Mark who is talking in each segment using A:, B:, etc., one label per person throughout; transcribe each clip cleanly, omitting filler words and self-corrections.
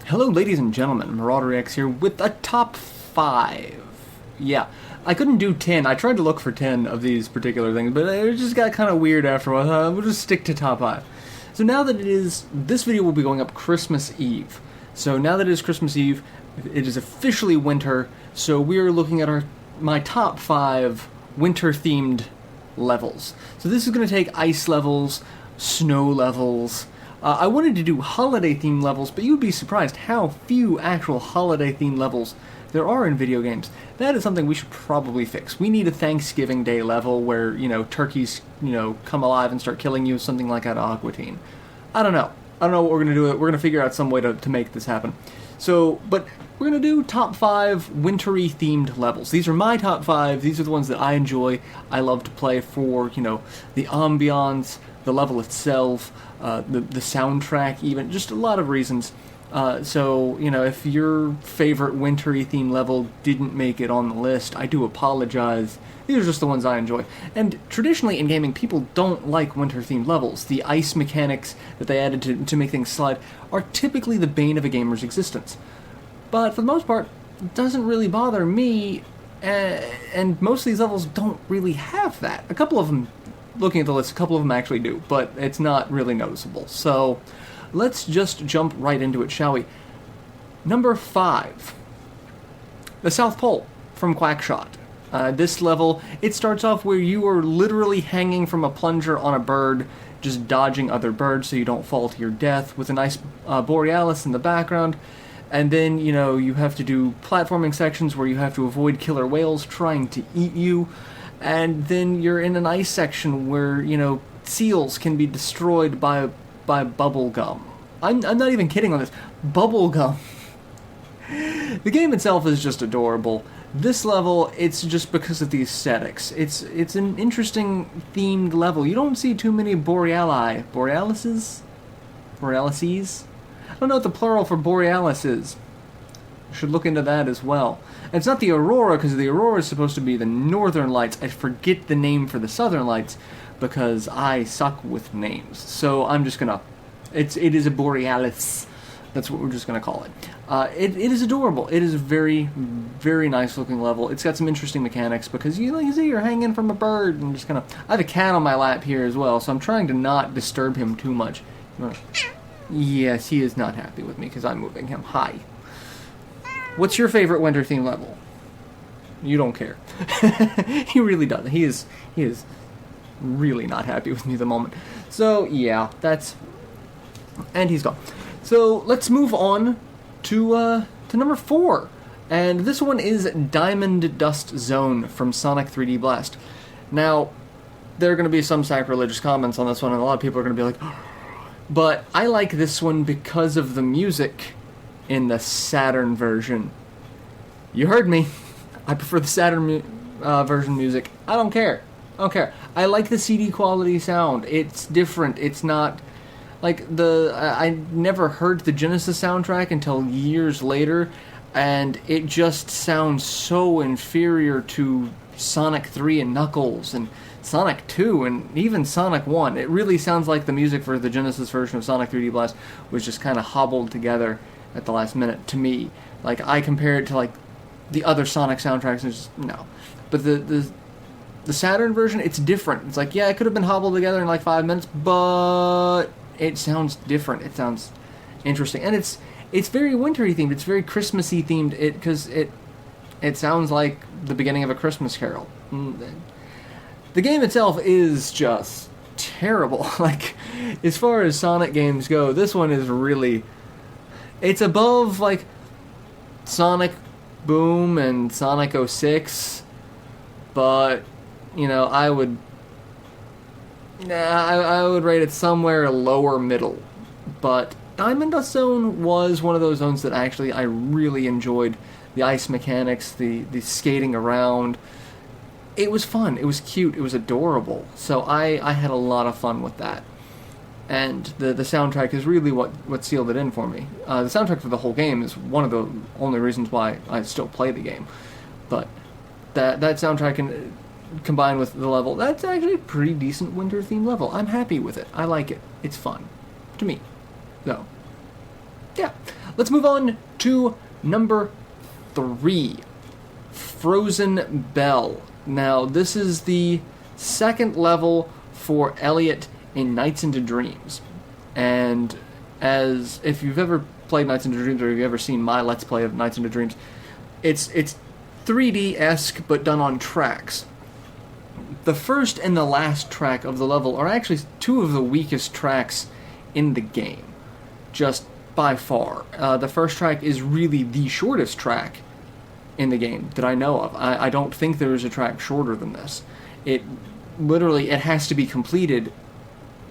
A: Hello ladies and gentlemen, MarauderEX here with a top 5. Yeah, I couldn't do 10. I tried to look for 10 of these particular things, but it just got kind of weird after a while. We'll just stick to top 5. So now that this video will be going up Christmas Eve. So now that it is Christmas Eve, it is officially winter, so we are looking at my top 5 winter-themed levels. So this is going to take ice levels, snow levels. I wanted to do holiday-themed levels, but you'd be surprised how few actual holiday-themed levels there are in video games. That is something we should probably fix. We need a Thanksgiving Day level where, turkeys, come alive and start killing you, something like out of Aquatine. I don't know what we're going to do. We're going to figure out some way to make this happen. So, but we're going to do top 5 wintry themed levels. These are my top 5. These are the ones that I enjoy. I love to play for, the ambiance, the level itself, the soundtrack even, just a lot of reasons. So, if your favorite wintry themed level didn't make it on the list, I do apologize. These are just the ones I enjoy. And traditionally in gaming, people don't like winter-themed levels. The ice mechanics that they added to make things slide are typically the bane of a gamer's existence. But for the most part, it doesn't really bother me, and most of these levels don't really have that. A couple of them, looking at the list, a couple of them actually do, but it's not really noticeable. So let's just jump right into it, shall we? Number 5, the South Pole from Quackshot. This level, it starts off where you are literally hanging from a plunger on a bird, just dodging other birds so you don't fall to your death, with a nice borealis in the background. And then, you have to do platforming sections where you have to avoid killer whales trying to eat you. And then you're in an ice section where, seals can be destroyed by bubble gum. I'm not even kidding on this. Bubble gum. The game itself is just adorable. This level, it's just because of the aesthetics. It's an interesting themed level. You don't see too many borealises? I don't know what the plural for borealis is. Should look into that as well. And it's not the aurora, because the aurora is supposed to be the northern lights. I forget the name for the southern lights because I suck with names. So I'm just gonna... It is a borealis. That's what we're just gonna call it. It is adorable. It is a very, very nice looking level. It's got some interesting mechanics because you see you're hanging from a bird and just kind of... I have a cat on my lap here as well, so I'm trying to not disturb him too much. Yes, he is not happy with me because I'm moving him. Hi. What's your favorite winter theme level? You don't care. He really doesn't. He is really not happy with me at the moment. So yeah, and he's gone. So let's move on to number 4, and this one is Diamond Dust Zone from Sonic 3D Blast. Now, there are going to be some sacrilegious comments on this one, and a lot of people are going to be like, but I like this one because of the music in the Saturn version. You heard me. I prefer the Saturn version music. I don't care. I like the CD quality sound. It's different. It's not like I never heard the Genesis soundtrack until years later, and it just sounds so inferior to Sonic 3 and Knuckles and Sonic 2 and even Sonic 1. It really sounds like the music for the Genesis version of Sonic 3D Blast was just kind of hobbled together at the last minute to me. Like, I compare it to like the other Sonic soundtracks and just no. But the Saturn version, it's different. It's like, yeah, it could have been hobbled together in like 5 minutes, but it sounds different. It sounds interesting, and it's very wintry themed. It's very Christmassy themed. Because it sounds like the beginning of a Christmas Carol. The game itself is just terrible. Like, as far as Sonic games go, this one is really... It's above, like, Sonic Boom and Sonic 06, but, I would rate it somewhere lower middle. But Diamond Dust Zone was one of those zones that actually I really enjoyed. The ice mechanics, the skating around. It was fun. It was cute. It was adorable. So I had a lot of fun with that. And the soundtrack is really what sealed it in for me. The soundtrack for the whole game is one of the only reasons why I still play the game. But that soundtrack, and combined with the level, that's actually a pretty decent winter-themed level. I'm happy with it. I like it. It's fun. To me. So, yeah. Let's move on to number 3. Frozen Bell. Now, this is the second level for Elliot in Nights into Dreams. And as if you've ever played Nights into Dreams, or if you've ever seen my Let's Play of Nights into Dreams, it's 3D-esque, but done on tracks. The first and the last track of the level are actually two of the weakest tracks in the game, just by far. The first track is really the shortest track in the game that I know of. I don't think there is a track shorter than this. It has to be completed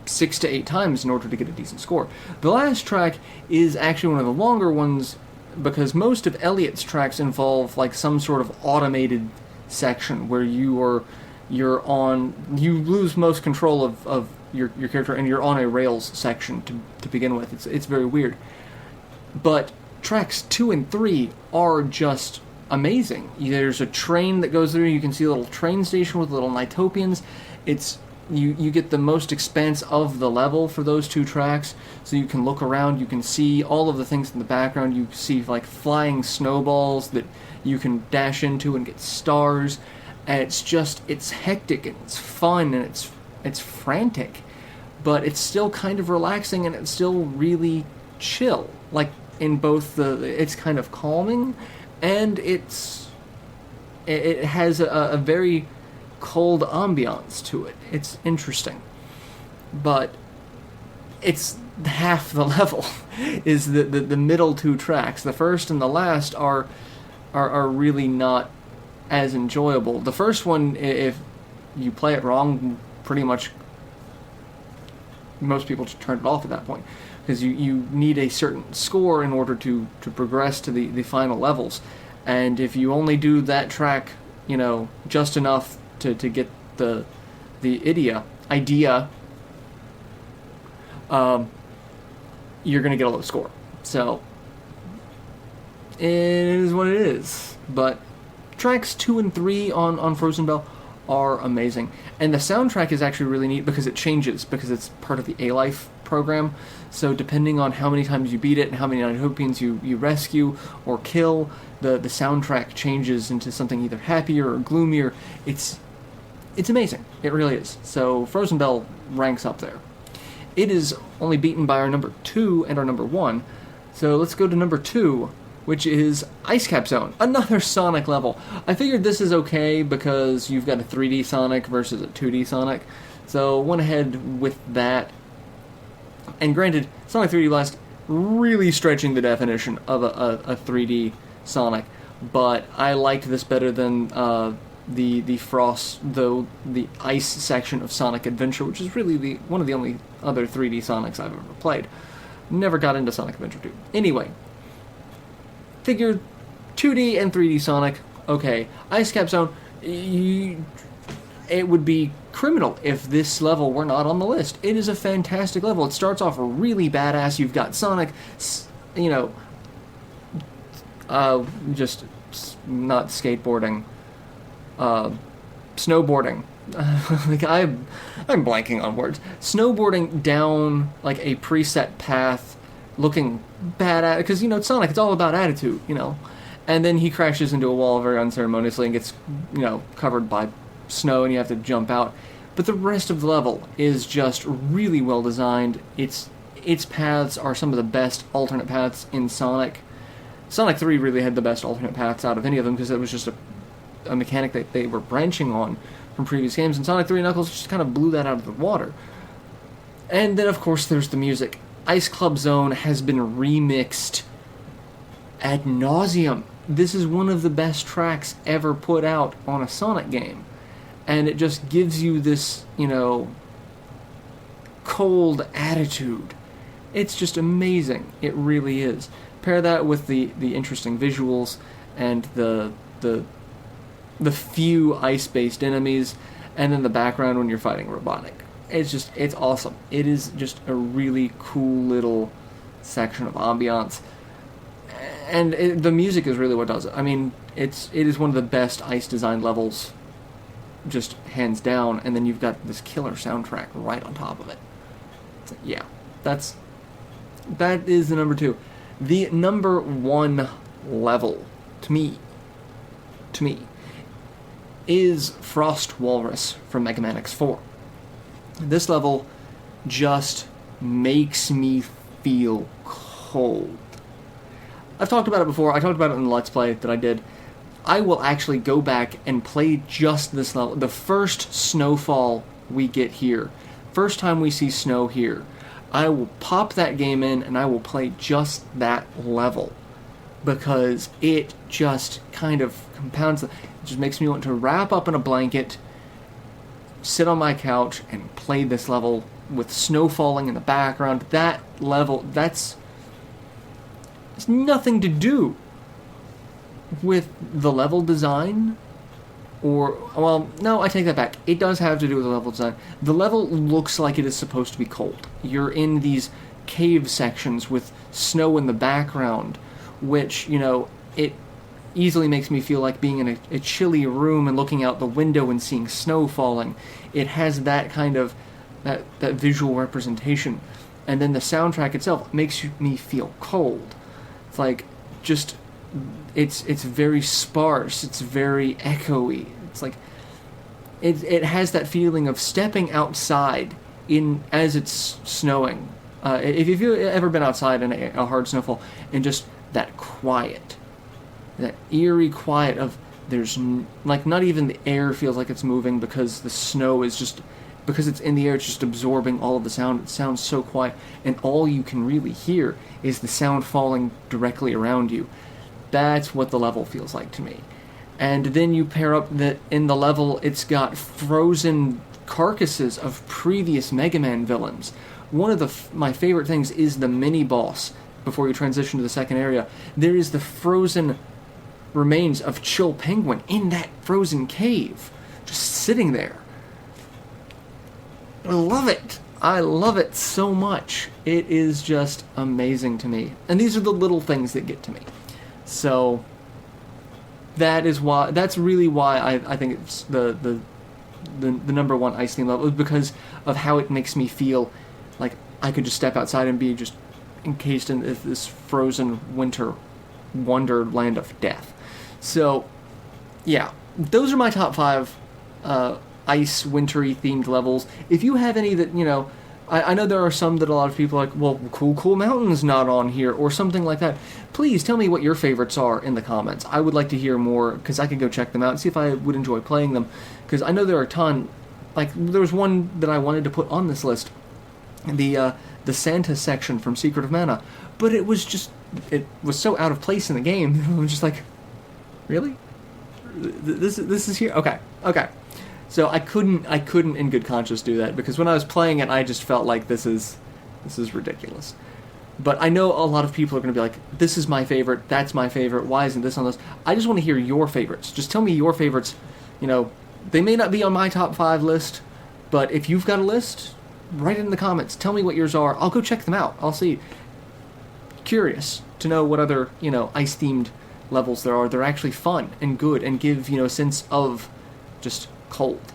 A: 6 to 8 times in order to get a decent score. The last track is actually one of the longer ones, because most of Elliot's tracks involve like some sort of automated section where you lose most control of your character, and you're on a rails section to begin with. It's very weird. But tracks 2 and 3 are just amazing. There's a train that goes through. You can see a little train station with little Nighttopians. You get the most expanse of the level for those 2 tracks, so you can look around, you can see all of the things in the background. You see like flying snowballs that you can dash into and get stars, and it's hectic and it's fun and it's frantic, but it's still kind of relaxing and it's still really chill. Like in both it's kind of calming, and it has a very cold ambiance to it. It's interesting, but it's half the level is the middle 2 tracks. The first and the last are really not as enjoyable. The first one, if you play it wrong, pretty much most people just turn it off at that point, because you need a certain score in order to progress to the final levels, and if you only do that track, just enough to get the idea, you're going to get a low score. So it is what it is. But tracks 2 and 3 on Frozen Bell are amazing, and the soundtrack is actually really neat because it changes, because it's part of the A-Life program. So depending on how many times you beat it and how many Nighttopians you rescue or kill, the soundtrack changes into something either happier or gloomier. It's amazing. It really is. So Frozen Bell ranks up there. It is only beaten by our number 2 and our number 1. So let's go to number 2, which is Ice Cap Zone. Another Sonic level. I figured this is okay because you've got a 3D Sonic versus a 2D Sonic. So went ahead with that. And granted, Sonic 3D Blast really stretching the definition of a 3D Sonic, but I liked this better than the Frost, the ice section of Sonic Adventure, which is really one of the only other 3D Sonics I've ever played. Never got into Sonic Adventure 2. Anyway, figured 2D and 3D Sonic, okay. Ice Cap Zone, it would be criminal if this level were not on the list. It is a fantastic level. It starts off really badass. You've got Sonic, just not skateboarding, snowboarding. I'm blanking on words. Snowboarding down like a preset path, looking badass, because Sonic, it's all about attitude, And then he crashes into a wall very unceremoniously and gets covered by snow, and you have to jump out. But the rest of the level is just really well designed. Its paths are some of the best alternate paths in Sonic. Sonic 3 really had the best alternate paths out of any of them, because it was just a mechanic that they were branching on from previous games, and Sonic 3 and Knuckles just kind of blew that out of the water. And then, of course, there's the music. Ice Club Zone has been remixed ad nauseum. This is one of the best tracks ever put out on a Sonic game. And it just gives you this, cold attitude. It's just amazing. It really is. Pair that with the interesting visuals and the few ice-based enemies, and then the background when you're fighting Robotnik. It's awesome. It is just a really cool little section of ambiance. And the music is really what does it. I mean, it is one of the best ice design levels just hands down, and then you've got this killer soundtrack right on top of it. So, yeah, that is the number 2. The number 1 level, to me, is Frost Walrus from Mega Man X4. This level just makes me feel cold. I've talked about it before. I talked about it in the Let's Play that I did. I will actually go back and play just this level. The first snowfall we get here, first time we see snow here, I will pop that game in and I will play just that level, because it just kind of compounds. It just makes me want to wrap up in a blanket, sit on my couch, and play this level with snow falling in the background. That level, it's nothing to do with the level design, or, well, no, I take that back. It does have to do with the level design. The level looks like it is supposed to be cold. You're in these cave sections with snow in the background, which, it easily makes me feel like being in a chilly room and looking out the window and seeing snow falling. It has that kind of, that visual representation. And then the soundtrack itself makes me feel cold. It's like, just, it's very sparse, it's very echoey. It's like, it has that feeling of stepping outside as it's snowing. If you've ever been outside in a hard snowfall, and just that quiet, that eerie quiet of, there's like, not even the air feels like it's moving, because the snow is just, because it's in the air, it's just absorbing all of the sound. It sounds so quiet, and all you can really hear is the sound falling directly around you. That's what the level feels like to me. And then you pair up that in the level, it's got frozen carcasses of previous Mega Man villains. One of my favorite things is the mini-boss. Before you transition to the second area, there is the frozen remains of Chill Penguin in that frozen cave, just sitting there. I love it. I love it so much. It is just amazing to me. And these are the little things that get to me. So that's really why I think it's the number 1 Ice Theme level, is because of how it makes me feel like I could just step outside and be just encased in this frozen winter wonderland of death. So, yeah, those are my top 5 ice wintry themed levels. If you have any that, I know there are some that a lot of people are like, well, Cool Mountain's not on here, or something like that. Please tell me what your favorites are in the comments. I would like to hear more, because I could go check them out and see if I would enjoy playing them. Because I know there are a ton. Like, there was one that I wanted to put on this list, the Santa section from Secret of Mana, but it was so out of place in the game. I was just like, really? This is here? Okay. So I couldn't in good conscience do that, because when I was playing it, I just felt like this is ridiculous. But I know a lot of people are going to be like, this is my favorite, that's my favorite, why isn't this on this? I just want to hear your favorites. Just tell me your favorites. They may not be on my top 5 list, but if you've got a list, write it in the comments. Tell me what yours are. I'll go check them out. I'll see. Curious to know what other, ice-themed levels there are. They're actually fun and good and give, a sense of just cold.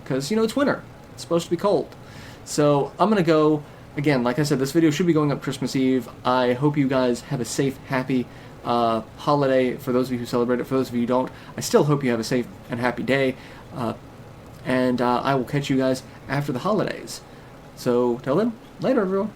A: Because, it's winter. It's supposed to be cold. So I'm going to go, again, like I said, this video should be going up Christmas Eve. I hope you guys have a safe, happy holiday, for those of you who celebrate it. For those of you who don't, I still hope you have a safe and happy day. And I will catch you guys after the holidays. So, till then, later everyone.